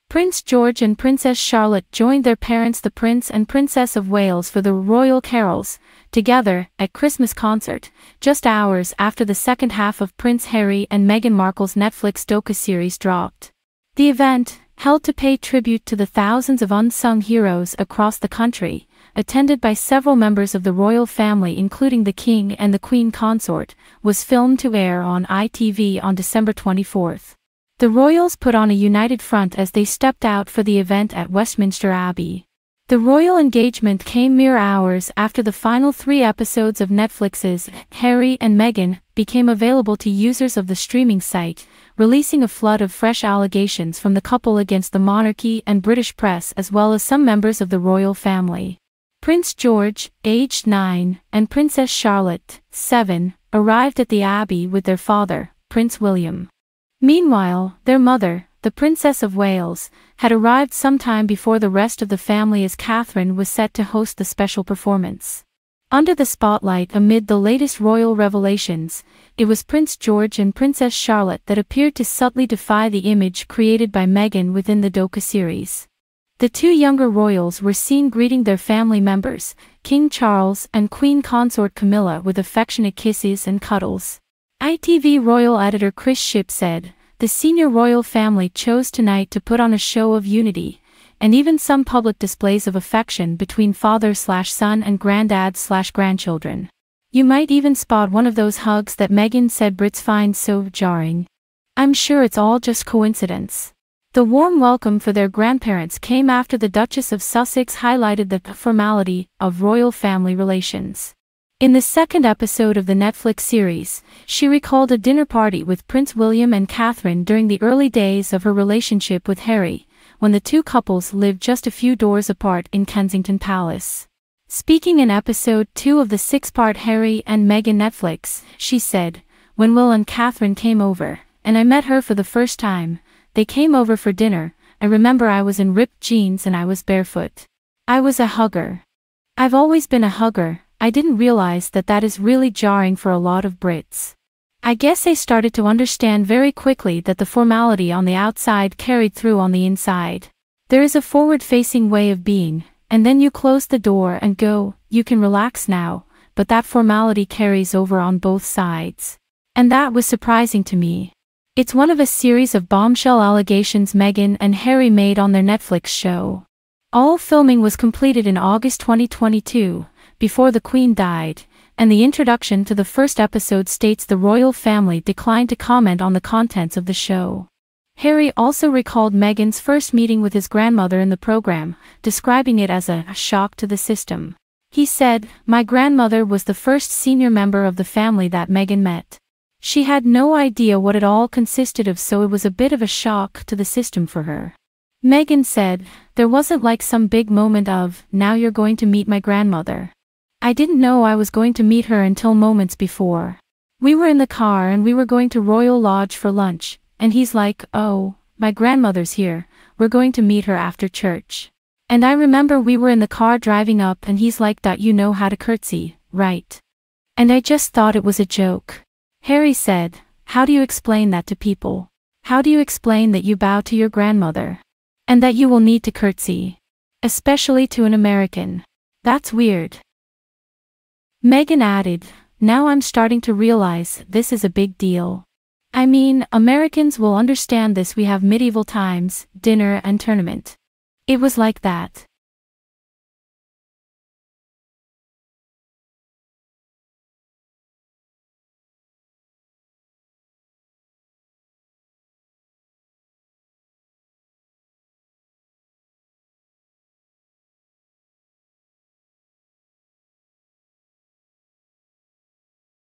Prince George and Princess Charlotte joined their parents the Prince and Princess of Wales for the Royal Carols, together, at Christmas concert, just hours after the second half of Prince Harry and Meghan Markle's Netflix docu-series dropped. The event, held to pay tribute to the thousands of unsung heroes across the country, attended by several members of the royal family including the King and the Queen consort, was filmed to air on ITV on December 24. The royals put on a united front as they stepped out for the event at Westminster Abbey. The royal engagement came mere hours after the final 3 episodes of Netflix's Harry and Meghan became available to users of the streaming site, releasing a flood of fresh allegations from the couple against the monarchy and British press as well as some members of the royal family. Prince George, aged 9, and Princess Charlotte, 7, arrived at the Abbey with their father, Prince William. Meanwhile, their mother, the Princess of Wales, had arrived sometime before the rest of the family as Catherine was set to host the special performance. Under the spotlight amid the latest royal revelations, it was Prince George and Princess Charlotte that appeared to subtly defy the image created by Meghan within the docu-series. The 2 younger royals were seen greeting their family members, King Charles and Queen consort Camilla, with affectionate kisses and cuddles. ITV royal editor Chris Shipp said, "The senior royal family chose tonight to put on a show of unity, and even some public displays of affection between father/son and granddad/grandchildren. You might even spot one of those hugs that Meghan said Brits find so jarring. I'm sure it's all just coincidence." The warm welcome for their grandparents came after the Duchess of Sussex highlighted the formality of royal family relations. In the second episode of the Netflix series, she recalled a dinner party with Prince William and Catherine during the early days of her relationship with Harry, when the 2 couples lived just a few doors apart in Kensington Palace. Speaking in episode 2 of the 6-part Harry and Meghan Netflix, she said, "When Will and Catherine came over, and I met her for the first time, they came over for dinner. I remember I was in ripped jeans and I was barefoot. I was a hugger. I've always been a hugger. I didn't realize that that is really jarring for a lot of Brits. I guess I started to understand very quickly that the formality on the outside carried through on the inside. There is a forward-facing way of being, and then you close the door and go, you can relax now, but that formality carries over on both sides. And that was surprising to me." It's one of a series of bombshell allegations Meghan and Harry made on their Netflix show. All filming was completed in August 2022, before the Queen died, and the introduction to the first episode states the royal family declined to comment on the contents of the show. Harry also recalled Meghan's first meeting with his grandmother in the program, describing it as a shock to the system. He said, "My grandmother was the first senior member of the family that Meghan met. She had no idea what it all consisted of, so it was a bit of a shock to the system for her." Meghan said, "There wasn't like some big moment of, now you're going to meet my grandmother. I didn't know I was going to meet her until moments before. We were in the car and we were going to Royal Lodge for lunch, and he's like, 'Oh, my grandmother's here, we're going to meet her after church.' And I remember we were in the car driving up and he's like, 'You know how to curtsy, right?' And I just thought it was a joke." Harry said, "How do you explain that to people? How do you explain that you bow to your grandmother? And that you will need to curtsy? Especially to an American. That's weird." Meghan added, "Now I'm starting to realize this is a big deal. I mean, Americans will understand this. We have medieval times, dinner and tournament. It was like that.